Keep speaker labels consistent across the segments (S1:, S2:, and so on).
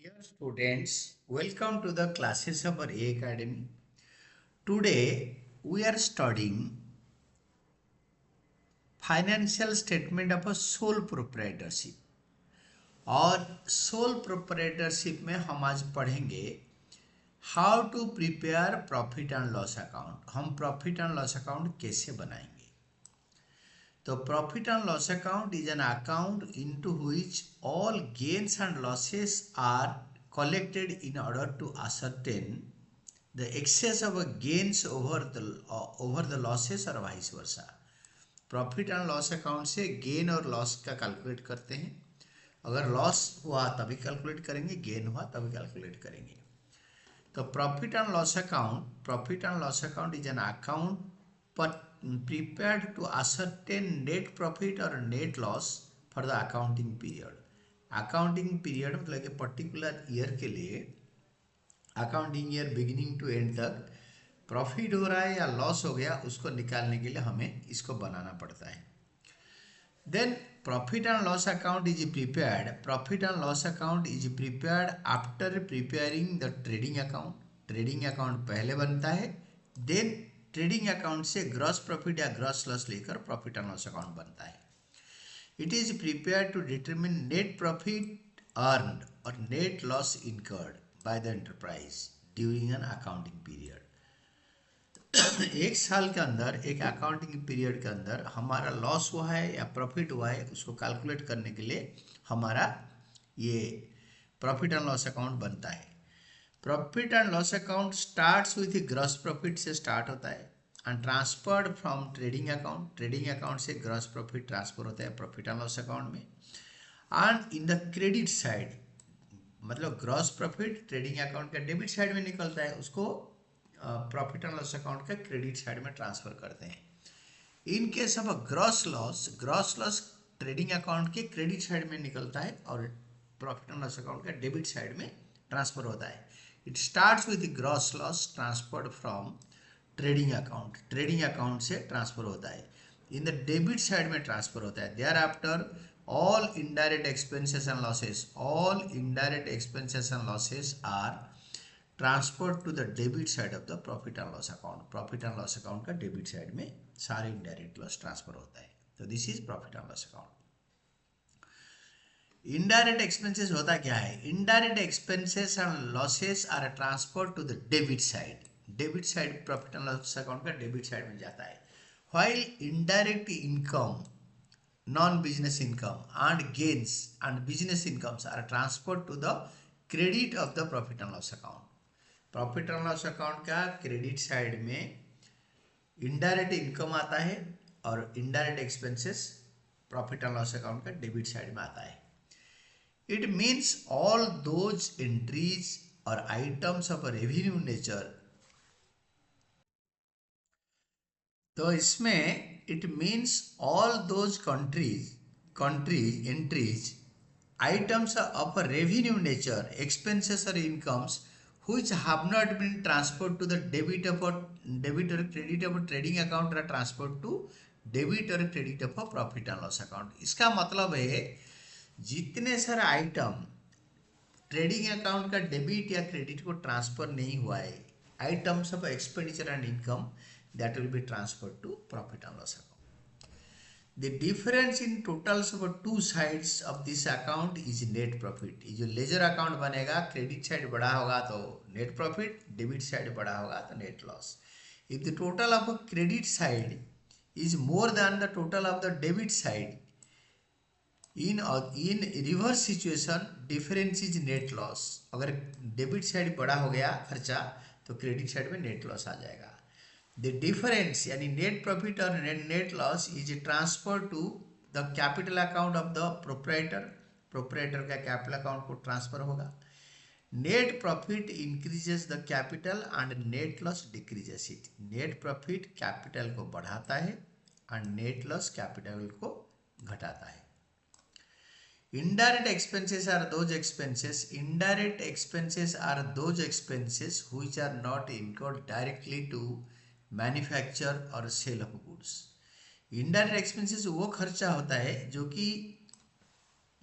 S1: Dear students, welcome to the classes of our A Academy. Today we are studying financial statement of a sole proprietorship. और sole proprietorship में हम आज पढ़ेंगे how to prepare profit and loss account. हम profit and loss account कैसे बनाएंगे। तो profit and loss account is an account into which all gains and losses are collected in order to ascertain the excess of gains over the losses or vice versa। Profit and loss account से gain और loss का calculate करते हैं। अगर loss हुआ तभी calculate करेंगे, gain हुआ तभी कैलकुलेट करेंगे। तो profit and loss account is an account prepared to ascertain net profit or net loss for the accounting period। Accounting period मतलब कि पर्टिकुलर ईयर के लिए, accounting year beginning to end तक प्रॉफिट हो रहा है या लॉस हो गया, उसको निकालने के लिए हमें इसको बनाना पड़ता है। Then profit and loss account is prepared after preparing the trading account. Trading account पहले बनता है, देन ट्रेडिंग अकाउंट से ग्रॉस प्रॉफिट या ग्रॉस लॉस लेकर प्रॉफिट एंड लॉस अकाउंट बनता है। It is prepared to determine net profit earned or net loss incurred by the enterprise during an accounting period। एक साल के अंदर, एक अकाउंटिंग पीरियड के अंदर हमारा लॉस हुआ है या प्रॉफिट हुआ है, उसको कैलकुलेट करने के लिए हमारा ये प्रॉफिट एंड लॉस अकाउंट बनता है। Profit and loss account starts with gross profit से स्टार्ट होता है and transferred from trading account. Trading account से ग्रॉस प्रॉफिट ट्रांसफर होता है प्रॉफिट एंड लॉस अकाउंट में। And in the credit side, मतलब ग्रॉस प्रॉफिट ट्रेडिंग अकाउंट का debit side में निकलता है, उसको प्रॉफिट एंड लॉस अकाउंट का क्रेडिट साइड में ट्रांसफर करते हैं। In case of gross loss trading account के क्रेडिट साइड में निकलता है और प्रॉफिट एंड लॉस अकाउंट का डेबिट साइड में ट्रांसफर होता है। It starts with gross loss transferred from trading account से ट्रांसफर होता है, इन द डेबिट साइड में ट्रांसफर होता है। Thereafter all indirect expenses and losses are transfer to the debit side of the profit and loss account. Profit and loss account का debit side में सारे indirect loss transfer होता है। तो this is profit and loss account. Indirect expenses होता क्या है? Indirect expenses and losses are transfer to the debit side. Debit side profit and loss account का डेबिट साइड में जाता है। While indirect income, non business income and gains and business incomes are transfer to the credit of the profit and loss account. Profit and loss account का credit side में indirect income आता है और indirect expenses profit and loss account का debit side में आता है। It means all those entries or items of a revenue nature। तो इसमें it means all those entries items of a revenue nature, expenses or incomes which have not been transferred to the debit or credit of a trading account are transferred to debit or credit of a profit and loss account। इसका मतलब है जितने सारे item trading account का debit या credit को transfer नहीं हुआ है, items of expenditure and income, that will be transfer to profit and loss account. The difference in totals of two sides of this account is net profit. ये जो ledger account बनेगा, credit side बड़ा होगा तो net profit, debit side बड़ा होगा तो net loss. If the total of credit side is more than the total of the debit side, in reverse situation difference is net loss. अगर debit side बड़ा हो गया खर्चा तो क्रेडिट साइड में नेट लॉस आ जाएगा। द डिफरेंस यानी नेट प्रॉफिट और net loss is transfer to the capital account of the proprietor का कैपिटल अकाउंट को ट्रांसफर होगा। Net profit increases the capital and net loss decreases it. Net profit capital को बढ़ाता है and net loss capital को घटाता है। Indirect expenses are those expenses which are not incurred directly to manufacture or sale of goods। Indirect expenses वो खर्चा होता है जो कि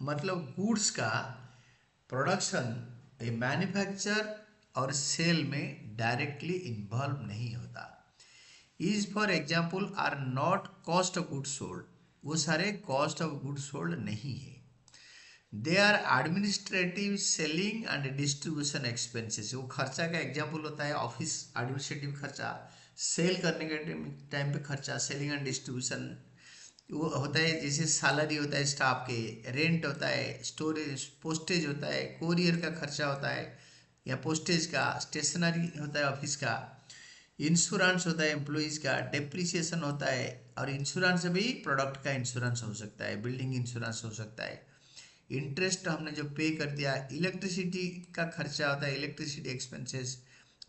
S1: मतलब गुड्स का प्रोडक्शन ए मैन्युफैक्चर और सेल में डायरेक्टली इन्वॉल्व नहीं होता। Is for example are not cost of good sold, वो सारे कॉस्ट ऑफ गुड सोल्ड नहीं है। They are administrative selling and distribution expenses, वो खर्चा का एग्जाम्पल होता है ऑफिस एडमिनिस्ट्रेटिव खर्चा, सेल करने के टाइम पे खर्चा, सेलिंग एंड डिस्ट्रीब्यूशन वो होता है, जैसे सैलरी होता है स्टाफ के, रेंट होता है, स्टोरेज पोस्टेज होता है, कोरियर का खर्चा होता है या पोस्टेज का, स्टेशनरी होता है ऑफिस का, इंश्योरेंस होता है एम्प्लॉइज़ का, डेप्रिसिएशन होता है, और इंश्योरेंस भी प्रोडक्ट का इंश्योरेंस हो सकता है, बिल्डिंग इंश्योरेंस हो सकता है, इंटरेस्ट हमने जो पे कर दिया, इलेक्ट्रिसिटी का खर्चा होता है, इलेक्ट्रिसिटी एक्सपेंसेस,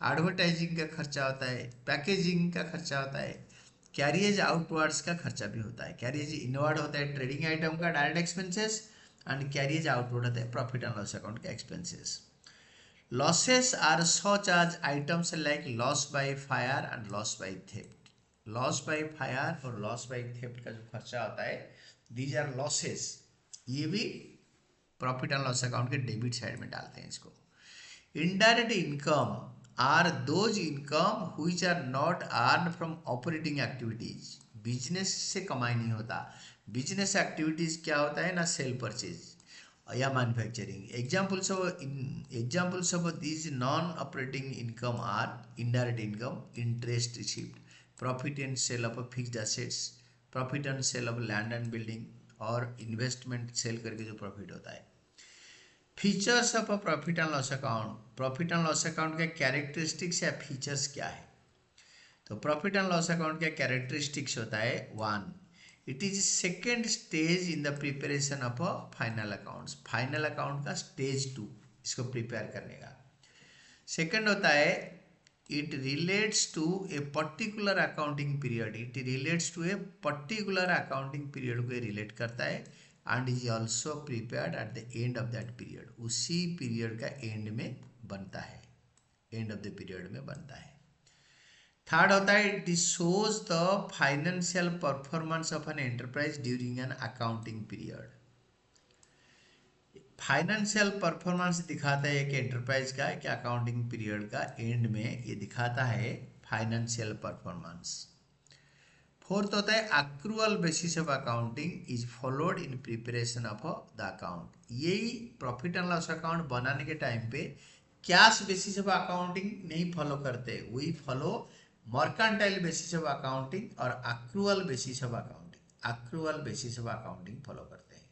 S1: एडवर्टाइजिंग का खर्चा होता है, पैकेजिंग का खर्चा होता है, कैरियज आउटवर्ड्स का खर्चा भी होता है, कैरियज इनवर्ड होता है ट्रेडिंग आइटम का direct expenses, and carriage outward होता है प्रॉफिट एंड लॉस अकाउंट का expenses. Losses are such as items like loss by fire and loss by theft. Loss by fire और लॉस बाय थेफ्ट का जो खर्चा होता है, दीज आर लॉसेस, ये भी प्रॉफिट एंड लॉस अकाउंट के डेबिट साइड में डालते हैं इसको। Indirect income are those income which are not earn from operating activities, business से कमाई नहीं होता। बिजनेस एक्टिविटीज क्या होता है ना, सेल परचेज या manufacturing. Examples of these non operating income are indirect income, interest received, profit and sale of fixed assets, profit and sale of land and building, और इन्वेस्टमेंट सेल करके जो profit होता है। Features of a profit and loss account, profit and loss account के characteristics या features क्या है? तो प्रॉफिट एंड लॉस अकाउंट का कैरेक्टरिस्टिक्स होता है, 1, it is second stage in the preparation of a final accounts, final account का stage 2 इसको प्रिपेयर करने का। सेकेंड होता है, it relates to a particular accounting period, it relates to a particular accounting period को relate करता है, and is also prepared at the end of that period, उसी पीरियड का एंड में बनता है, एंड ऑफ द पीरियड में बनता है। थर्ड होता है, it shows the financial performance of an enterprise during an accounting period. Financial performance दिखाता है एक एंटरप्राइज का कि अकाउंटिंग पीरियड का एंड में ये दिखाता है फाइनेंशियल परफॉर्मेंस। फोर्थ होता है, accrual basis of accounting is followed in preparation of the account. यही प्रॉफिट एंड लॉस अकाउंट बनाने के टाइम पे कैश बेसिस ऑफ अकाउंटिंग नहीं फॉलो करते, we follow mercantile basis of accounting और accrual basis of accounting, accrual basis of accounting follow करते हैं।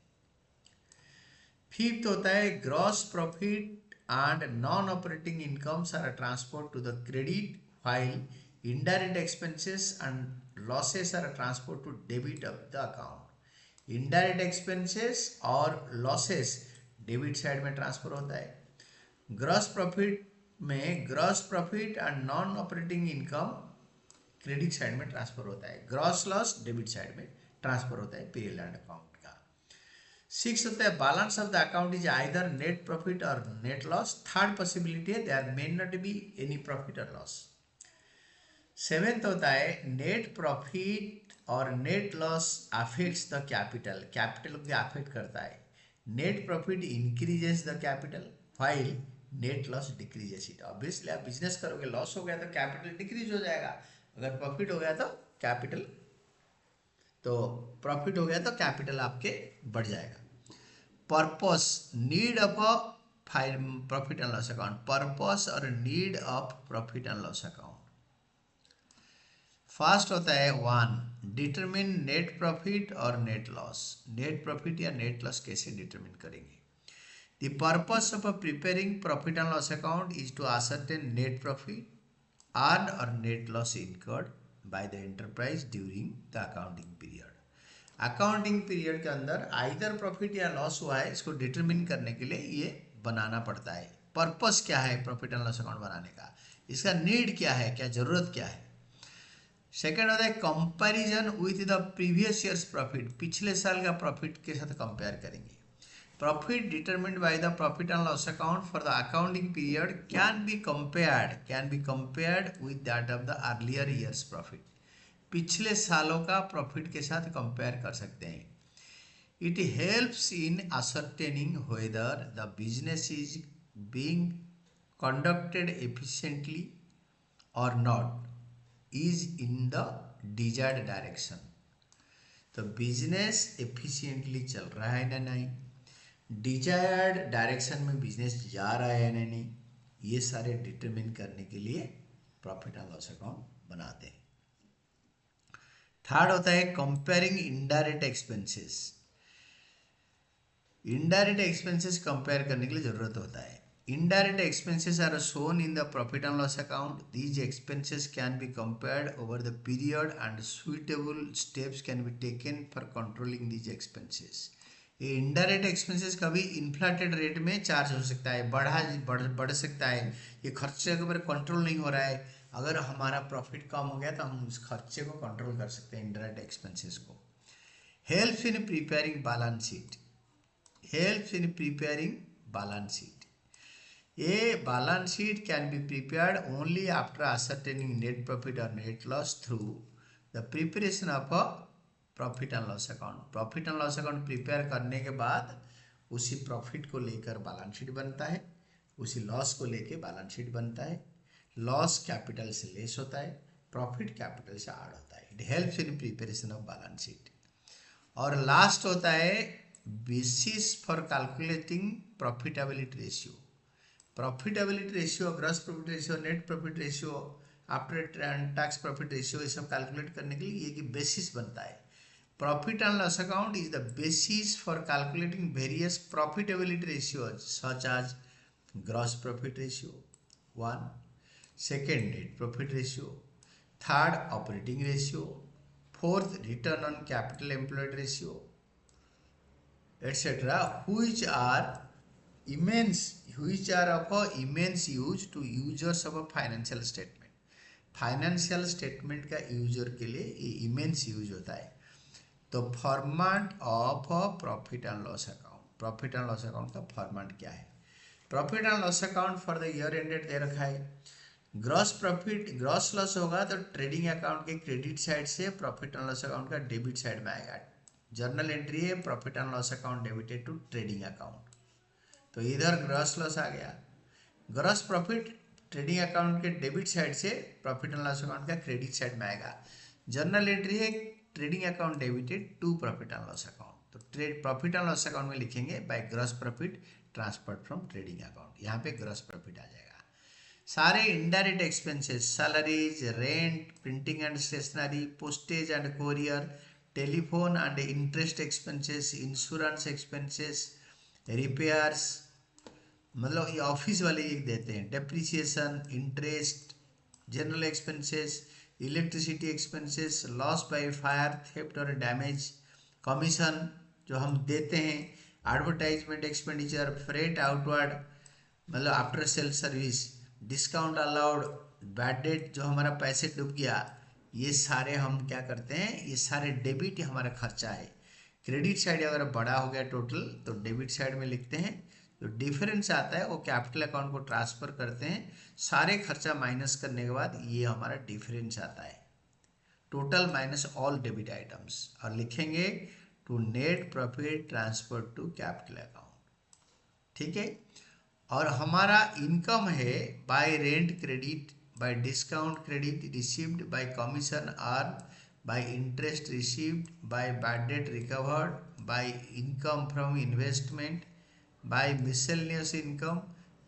S1: Fifth होता है, gross profit and non operating incomes are transferred to the credit, file indirect expenses and losses are transferred to debit of the account। indirect expenses और losses debit side में transfer होता है। Gross profit में gross profit and non operating income credit side में transfer होता है, gross loss debit side में transfer होता है पीएल एंड अकाउंट का। 6 होता है, balance of the account is either net profit और नेट लॉस। थर्ड पॉसिबिलिटी है, there may not be any profit और लॉस। 7th होता है, नेट प्रॉफिट और net loss affects the capital, capital को अफेक्ट करता है। Net profit increases the capital while net loss decreases it. Obviously आप business करोगे, लॉस हो गया तो कैपिटल डिक्रीज हो जाएगा, अगर प्रॉफिट हो गया तो कैपिटल, तो प्रॉफिट हो गया तो कैपिटल आपके बढ़ जाएगा। Purpose, need of a profit and loss account, purpose और need of profit and loss account. First होता है 1, डिटरमिन नेट प्रॉफिट और नेट लॉस। नेट प्रॉफिट या नेट लॉस कैसे डिटरमिन करेंगे? The purpose of preparing profit and loss account is to ascertain net profit earn और net loss incurred by the enterprise during the accounting period. Accounting period के अंदर either profit या loss हुआ है, इसको determine करने के लिए ये बनाना पड़ता है। पर्पस क्या है प्रॉफिट एंड लॉस अकाउंट बनाने का, इसका नीड क्या है, क्या जरूरत क्या है। सेकेंड होता है, comparison with the previous years profit, पिछले साल का प्रॉफिट के साथ कंपेयर करेंगे। Profit determined by the profit and loss account for the accounting period can be compared with that of the earlier years profit, पिछले सालों का प्रॉफिट के साथ कंपेयर कर सकते हैं। It helps in ascertaining whether the business is being conducted efficiently or not is in the desired direction. तो business efficiently चल रहा है ना नहीं, डिजायर्ड डायरेक्शन में बिजनेस जा रहा है ना नहीं, ये सारे डिटरमिन करने के लिए प्रॉफिट एंड लॉस अकाउंट बनाते हैं। थर्ड होता है comparing indirect expenses. Indirect expenses compare करने के लिए जरूरत होता है। Indirect expenses are shown in the profit and loss account. These expenses can be compared over the period and suitable steps can be taken for controlling these expenses. ये indirect expenses कभी inflated rate में charge हो सकता है, बढ़ सकता है। ये खर्चे के ऊपर कंट्रोल नहीं हो रहा है। अगर हमारा प्रॉफिट कम हो गया तो हम उस खर्चे को कंट्रोल कर सकते हैं इनडायरेक्ट एक्सपेंसेस को। Helps in preparing balance sheet. Helps in preparing balance sheet. A balance sheet can be prepared only after ascertaining net profit or net loss through the preparation of a profit and loss account. Profit and loss account prepare करने के बाद उसी profit को लेकर balance sheet बनता है, उसी loss को लेकर बैलेंस शीट बनता है। लॉस कैपिटल से लेस होता है, प्रॉफिट कैपिटल से ऐड होता है। It helps in preparation of balance sheet. और लास्ट होता है basis for calculating profitability ratio. Profitability ratio, gross profit ratio, net profit ratio, after tax profit ratio, ये सब कैलकुलेट करने के लिए ये कि बेसिस बनता है। Profit and loss account is the basis for calculating various profitability ratios such as gross profit ratio 1, second net profit ratio, third operating ratio, fourth return on capital employed ratio etcetera, which are of immense use to users of a financial statement. Financial statement का user के लिए ये immense use होता है। तो format of profit and loss account. Profit and loss account का format क्या है? Profit and loss account for the year ended दे रखा है। ग्रॉस प्रॉफिट, ग्रॉस लॉस होगा तो ट्रेडिंग अकाउंट के क्रेडिट साइड से प्रॉफिट एंड लॉस अकाउंट का डेबिट साइड में आएगा। जर्नल एंट्री है profit and loss account debited to trading account, तो इधर ग्रॉस लॉस आ गया। ग्रॉस प्रॉफिट ट्रेडिंग अकाउंट के डेबिट साइड से प्रॉफिट एंड लॉस अकाउंट का क्रेडिट साइड में आएगा। जर्नल एंट्री है trading account debited to profit and loss account, तो प्रॉफिट एंड लॉस अकाउंट में लिखेंगे by gross profit transferred from trading account, यहाँ पे ग्रॉस प्रॉफिट आ जाएगा। सारे indirect expenses, salaries, rent, printing and stationery, postage and courier, telephone and interest expenses, insurance expenses, repairs, मतलब ये ऑफिस वाले ये देते हैं, depreciation, interest, general expenses, electricity expenses, loss by fire, theft और डैमेज, कमीशन जो हम देते हैं, एडवर्टाइजमेंट एक्सपेंडिचर, फ्रेट आउटवर्ड मतलब after sale service, discount allowed, bad debt जो हमारा पैसे डूब गया, ये सारे हम क्या करते हैं, ये सारे डेबिट हमारा खर्चा है। क्रेडिट साइड अगर बड़ा हो गया टोटल तो डेबिट साइड में लिखते हैं, जो डिफरेंस आता है वो कैपिटल अकाउंट को ट्रांसफर करते हैं। सारे खर्चा माइनस करने के बाद ये हमारा डिफरेंस आता है, total minus all debit items, और लिखेंगे to net profit transfer to capital account. ठीक है। और हमारा इनकम है by rent credit, by discount credit received, by commission earn, by interest received, by bad debt recovered, by income from investment, by miscellaneous income,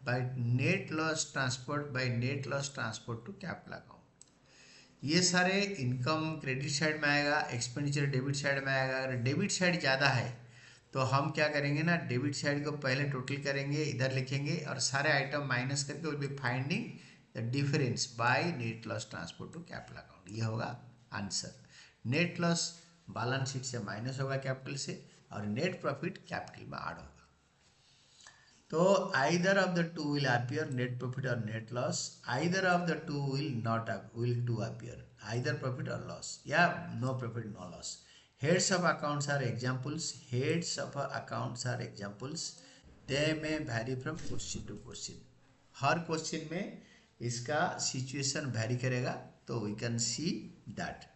S1: by net loss transferred, by net loss transferred to capital account। ये सारे income credit side में आएगा, expenditure debit side में आएगा। अगर debit side ज़्यादा है तो हम क्या करेंगे ना, डेबिट साइड को पहले टोटल करेंगे, इधर लिखेंगे और सारे आइटम माइनस करके will be finding the difference by net loss transfer to capital account. ये होगा answer. Net loss balance sheet से माइनस होगा कैपिटल से, और नेट प्रॉफिट कैपिटल में ऐड होगा। तो either of the two will appear, net profit or net loss, either of the two will two appear, either profit or loss, yeah, no profit no loss। Heads of accounts are examples, heads of accounts are examples, they may vary from question to question। Her question में इसका situation vary करेगा, तो we can see that।